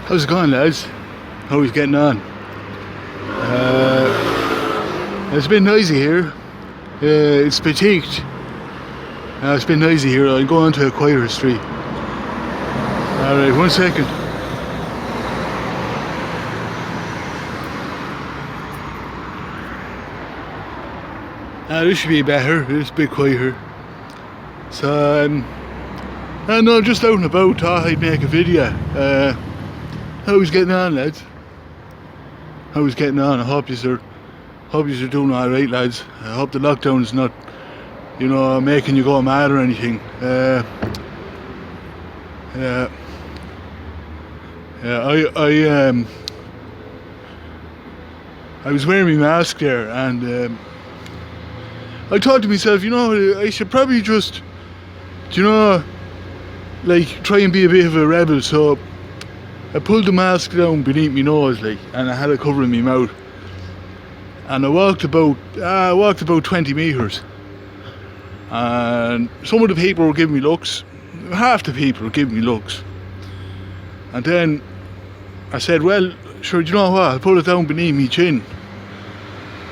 How's it going, lads? How are we getting on? It's been noisy here. It's fatigued. It's been noisy here. I'll go on to a quieter street. Alright, 1 second. This should be better. It's a bit quieter. So, I'm just out and about. Thought I'd make a video. How's getting on, lads? How's getting on? I hope you're doing alright, lads. I hope the lockdown's not, making you go mad or anything. I was wearing my mask there, and I thought to myself, I should probably just, try and be a bit of a rebel. So I pulled the mask down beneath my nose, and I had it covering my mouth. And I walked about 20 metres. And some of the people were giving me looks. Half the people were giving me looks. And then I said, well, sure, do you know what? I'll pull it down beneath my chin.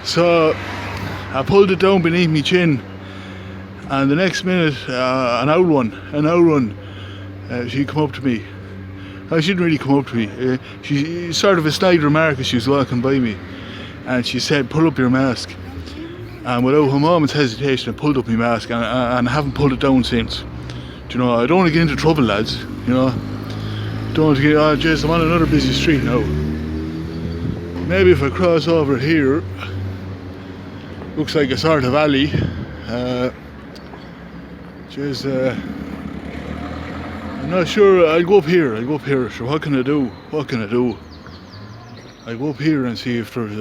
So I pulled it down beneath my chin. And the next minute, an owl one, she come up to me. She didn't really come up to me. She sort of a snide remark as she was walking by me. And she said, pull up your mask. And without a moment's hesitation, I pulled up my mask, and I haven't pulled it down since. I don't want to get into trouble, lads. Don't want to get, jeez, I'm on another busy street now. Maybe if I cross over here, looks like a sort of alley. I'm not sure. I'll go up here. Sure, what can I do? I'll go up here and see if there's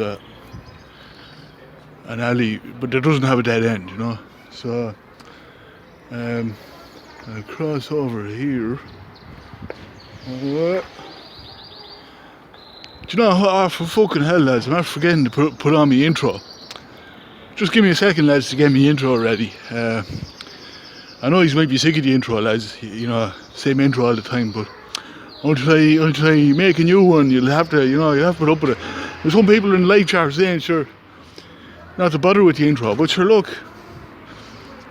an alley, but it doesn't have a dead end, So I'll cross over here. Do you know what? Oh, for fucking hell, lads, I'm after forgetting to put on my intro. Just give me a second, lads, to get my intro ready. I know you might be sick of the intro, lads. Same intro all the time, but I'll try make a new one. You'll have to put up with it. There's some people in the live chat saying, sure, not to bother with the intro, but sure, look.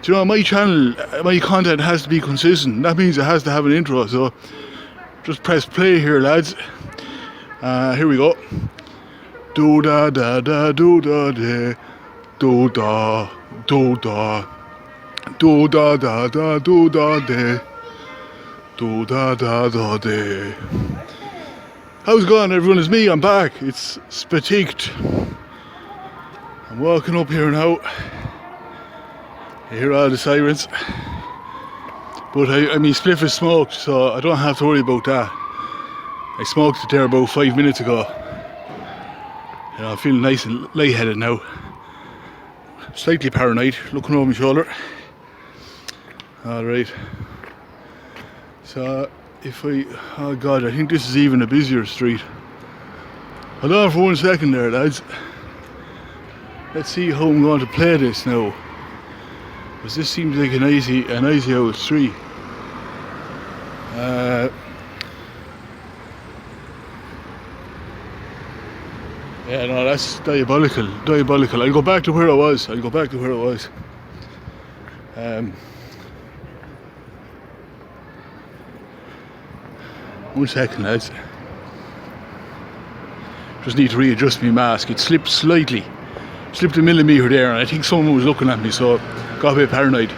My channel, my content has to be consistent. That means it has to have an intro. So just press play here, lads. Here we go. Do da da da do da da do da do da. Do da da da do da da do da da da da. How's it going, everyone? It's me. I'm back. It's SPATIQUED. I'm walking up here now. You hear all the sirens, but I mean, spliff is smoked, so I don't have to worry about that. I smoked it there about 5 minutes ago. I'm feeling nice and lightheaded now. Slightly paranoid, looking over my shoulder. Alright, so oh god, I think this is even a busier street. Hold on for 1 second there, lads. Let's see how I'm going to play this now, because this seems like an easy old street. Yeah, no, that's diabolical. I'll go back to where I was. 1 second, lads. Just need to readjust my mask. It slipped slightly. Slipped a millimetre there, and I think someone was looking at me, so got a bit paranoid.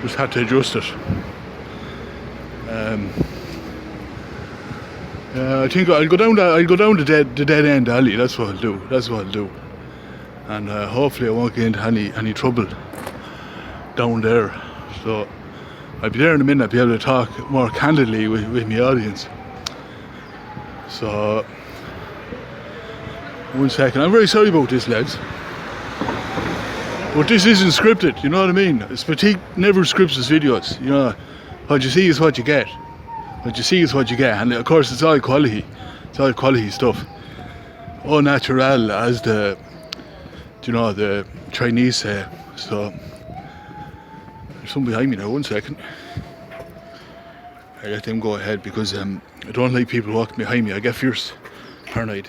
Just had to adjust it. I think I'll go down the dead end alley. That's what I'll do. And hopefully I won't get into any trouble down there. So I'll be there in a minute. I'll be able to talk more candidly with my audience. So 1 second. I'm very sorry about this, lads. But this isn't scripted, you know what I mean? SPATIQUED never scripts his videos. What you see is what you get. And of course it's all quality. It's all quality stuff. Au naturel, as the Chinese say. So there's someone behind me now, 1 second. I let them go ahead because I don't like people walking behind me. I get fierce, paranoid.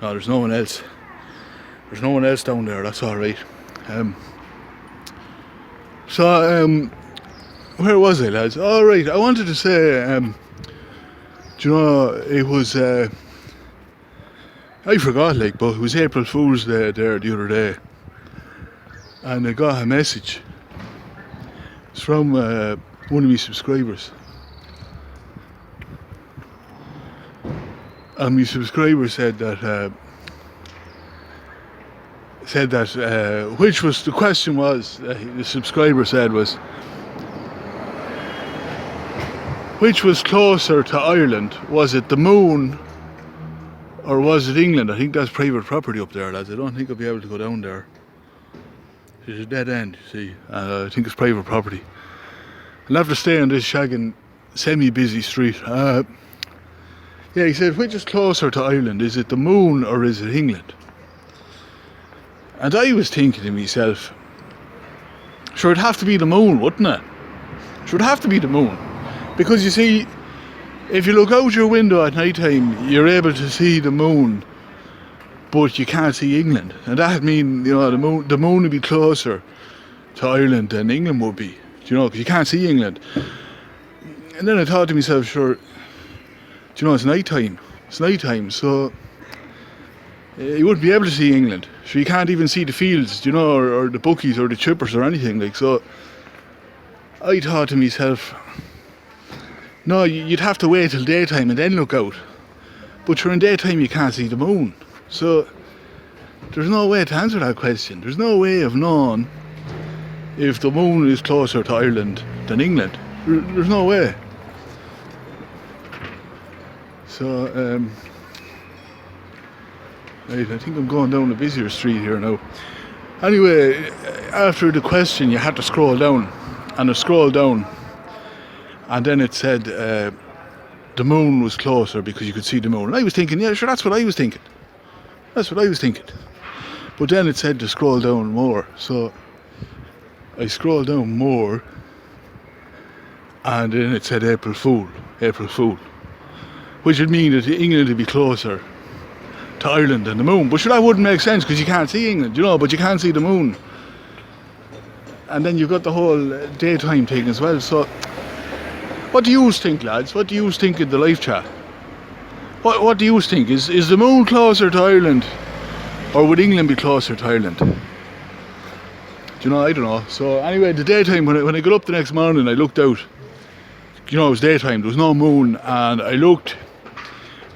No, there's no one else. There's no one else down there. That's all right. Where was I, lads? All right. I wanted to say, do you know, it was. I forgot, but it was April Fool's Day there the other day, and I got a message. It's from one of my subscribers. And my subscriber said that which was the question was, the subscriber said was, which was closer to Ireland? Was it the moon or was it England? I think that's private property up there, lads. I don't think I'll be able to go down there. It's a dead end, you see. I think it's private property. I'll have to stay on this shagging semi-busy street. Yeah, he said, which is closer to Ireland? Is it the moon or is it England? And I was thinking to myself, sure, it'd have to be the moon, wouldn't it? Sure, it'd have to be the moon. Because you see, if you look out your window at night time, you're able to see the moon, but you can't see England. And that'd mean, you know, the moon would be closer to Ireland than England would be. You know, because you can't see England. And then I thought to myself, sure, you know, it's night time, so you wouldn't be able to see England. So you can't even see the fields, you know, or the bookies or the chippers or anything, so I thought to myself, no, you'd have to wait till daytime and then look out. But during daytime you can't see the moon. So there's no way to answer that question. There's no way of knowing if the moon is closer to Ireland than England. There's no way. So, right, I think I'm going down a busier street here now. Anyway, after the question, you had to scroll down, and I scrolled down, and then it said the moon was closer because you could see the moon. And I was thinking, yeah, sure, that's what I was thinking. But then it said to scroll down more, so I scrolled down more, and then it said April Fool. Which would mean that England would be closer to Ireland than the moon. But sure, that wouldn't make sense because you can't see England, you know, but you can't see the moon. And then you've got the whole daytime thing as well. So, what do you think, lads? What do you think in the live chat? What do you think? Is the moon closer to Ireland? Or would England be closer to Ireland? Do you know, I don't know. So anyway, the daytime, when I got up the next morning, I looked out. You know, it was daytime, there was no moon, and I looked.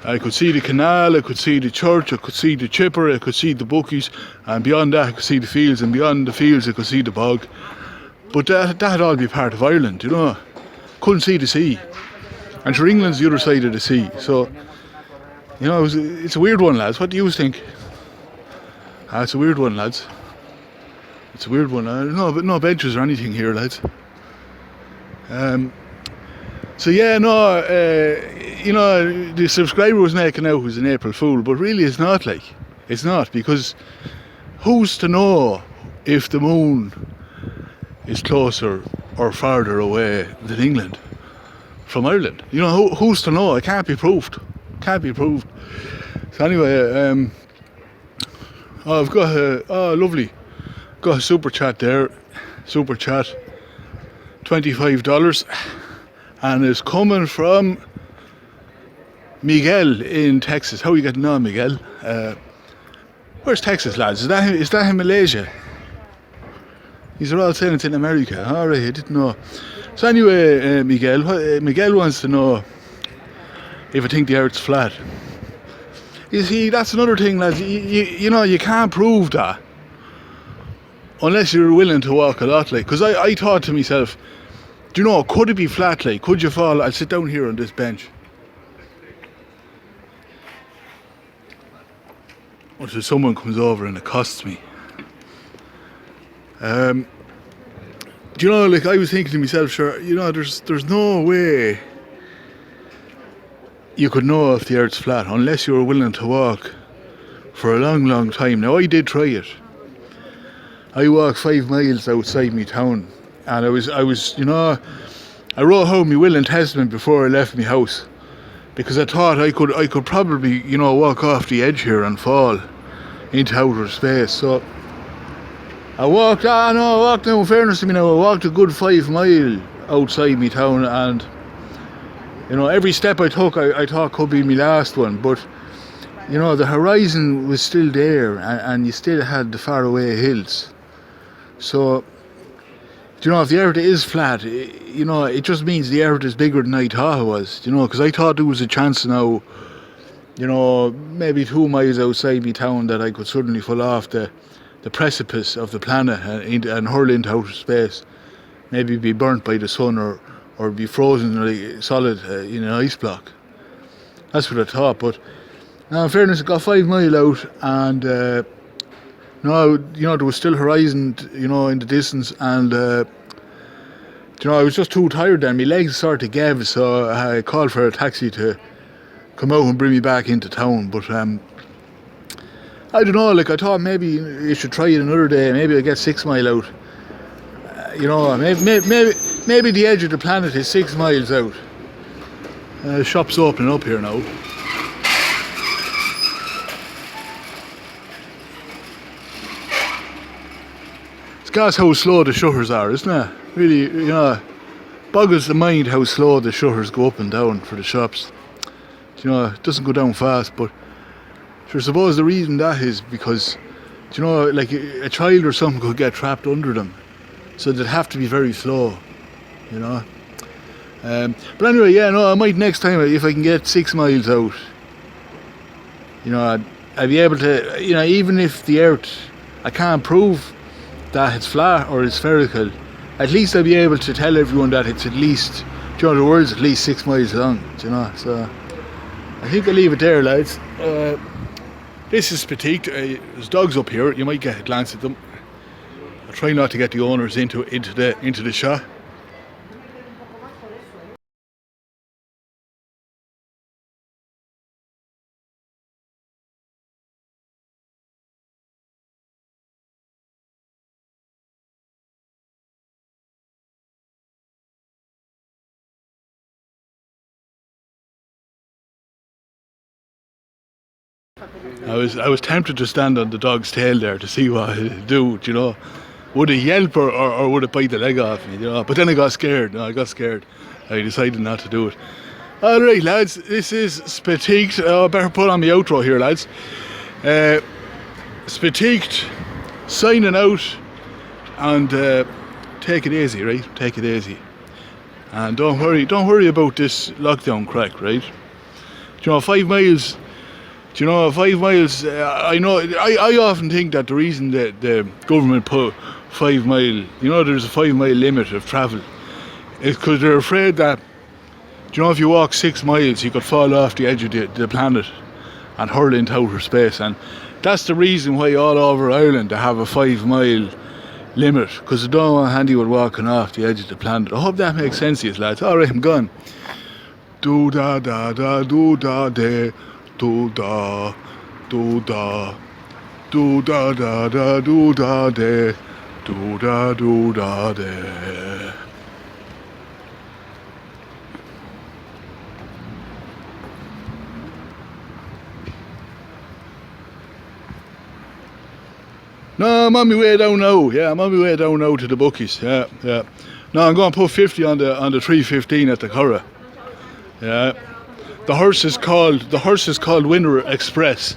I could see the canal, I could see the church, I could see the chipper, I could see the bookies, and beyond that I could see the fields, and beyond the fields I could see the bog. But that'd all be part of Ireland, you know. Couldn't see the sea. And sure, England's the other side of the sea, so, you know, it's a weird one, lads. What do you think? It's a weird one, lads. It's a weird one. No benches or anything here, lads. So yeah, no, you know, the subscriber was making out who's an April Fool, but really it's not, it's not, because who's to know if the moon is closer or farther away than England from Ireland? You know, who's to know? It can't be proved. So anyway, I've got lovely, got a super chat there, $25. And it's coming from Miguel in Texas. How are you getting on, Miguel? Where's Texas, lads? Is that in Malaysia? These are all saying it's in America. Alright, I didn't know. So anyway, Miguel wants to know if I think the Earth's flat. You see, that's another thing, lads. You know, you can't prove that unless you're willing to walk a lot, because I thought to myself, do you know, could it be flat, could you fall? I'll sit down here on this bench. Until someone comes over and accosts me. Do you know, I was thinking to myself, sure, you know, there's no way you could know if the Earth's flat unless you were willing to walk for a long time. Now, I did try it. I walked 5 miles outside my town, and I was, you know, I wrote home my will and testament before I left my house, because I thought I could probably, you know, walk off the edge here and fall into outer space. So I walked down, in fairness to me now, I walked a good 5 mile outside me town, and you know, every step I took I thought could be my last one, but you know, the horizon was still there, and you still had the faraway hills. So, you know, if the earth is flat, you know, it just means the earth is bigger than I thought it was, you know, because I thought there was a chance now, you know, maybe 2 miles outside me town, that I could suddenly fall off the precipice of the planet and hurl into outer space, maybe be burnt by the sun, or be frozen like solid in an ice block. That's what I thought. But now, in fairness, I got 5 mile out, and no, you know, there was still horizon, you know, in the distance, and you know, I was just too tired then. My legs started to give, so I called for a taxi to come out and bring me back into town. But I don't know, like, I thought maybe you should try it another day. Maybe I get 6 mile out. You know, maybe the edge of the planet is 6 miles out. Shop's opening up here now. It's gas how slow the shutters are, isn't it? Really, you know, boggles the mind how slow the shutters go up and down for the shops. You know, it doesn't go down fast, but I suppose the reason that is because, you know, like a child or something could get trapped under them, so they'd have to be very slow, you know. But anyway, yeah, no, I might next time, if I can get 6 miles out, you know, I'd be able to, you know, even if the earth, I can't prove that it's flat or it's spherical, at least I'd be able to tell everyone that it's at least, you know, the world's at least 6 miles long, you know. So I think I'll leave it there, lads. This is SPATIQUED. There's dogs up here. You might get a glance at them. I'll try not to get the owners into the shot. I was tempted to stand on the dog's tail there to see what it'd do, you know. Would it yelp or would it bite the leg off me, you know? But then I got scared. No, I got scared. I decided not to do it. Alright, lads, this is SPATIQUED. I better put on the outro here, lads. SPATIQUED, signing out, and take it easy, right? Take it easy. And don't worry about this lockdown crack, right? You know, 5 miles. Do you know, 5 miles, I know, I often think that the reason that the government put 5 mile, you know, there's a 5 mile limit of travel, is because they're afraid that, do you know, if you walk 6 miles, you could fall off the edge of the planet and hurl into outer space. And that's the reason why all over Ireland they have a 5 mile limit, because they don't want handy with walking off the edge of the planet. I hope that makes sense to you, lads. Alright, I'm gone. Do da da da do da de. Do da, do da, do da da da do da de, do da de. No, I'm on my way down now. Yeah, I'm on my way down now to the bookies. Yeah. No, I'm going to put 50 on the 315 at the Curragh. Yeah. The horse is called Winner Express.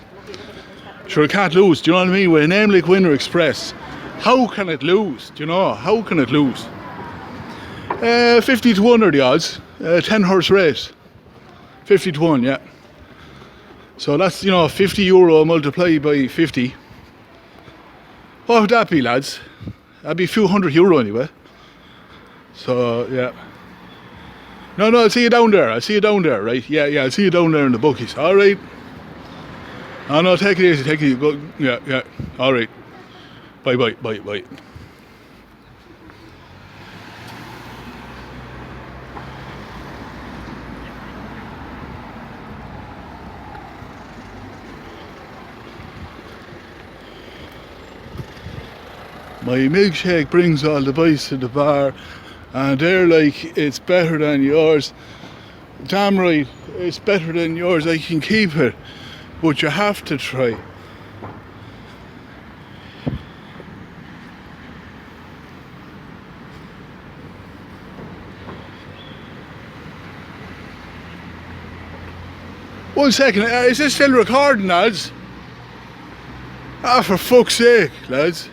Sure, it can't lose. Do you know what I mean? With a name like Winner Express, how can it lose? Do you know? How can it lose? 50 to 1 are the odds. 10 horse race. 50 to 1, yeah. So that's, you know, €50 multiplied by 50. What would that be, lads? That'd be a few €100 anyway. So, yeah. No, I'll see you down there. Right? Yeah, I'll see you down there in the bookies. Alright. Oh, no, take it easy. Go. Yeah. Alright. Bye. My milkshake brings all the boys to the bar, And they're like, it's better than yours. Damn right, it's better than yours. I can keep it, but you have to try. One second, is this still recording, lads? Ah, for fuck's sake, lads.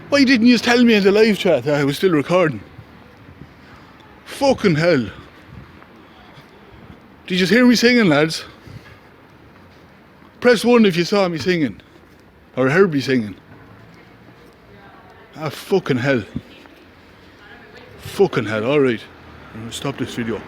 Why didn't you tell me in the live chat that I was still recording? Fucking hell. Did you hear me singing, lads? Press 1 if you saw me singing. Or heard me singing. Ah, fucking hell. Fucking hell, alright. I'm gonna stop this video.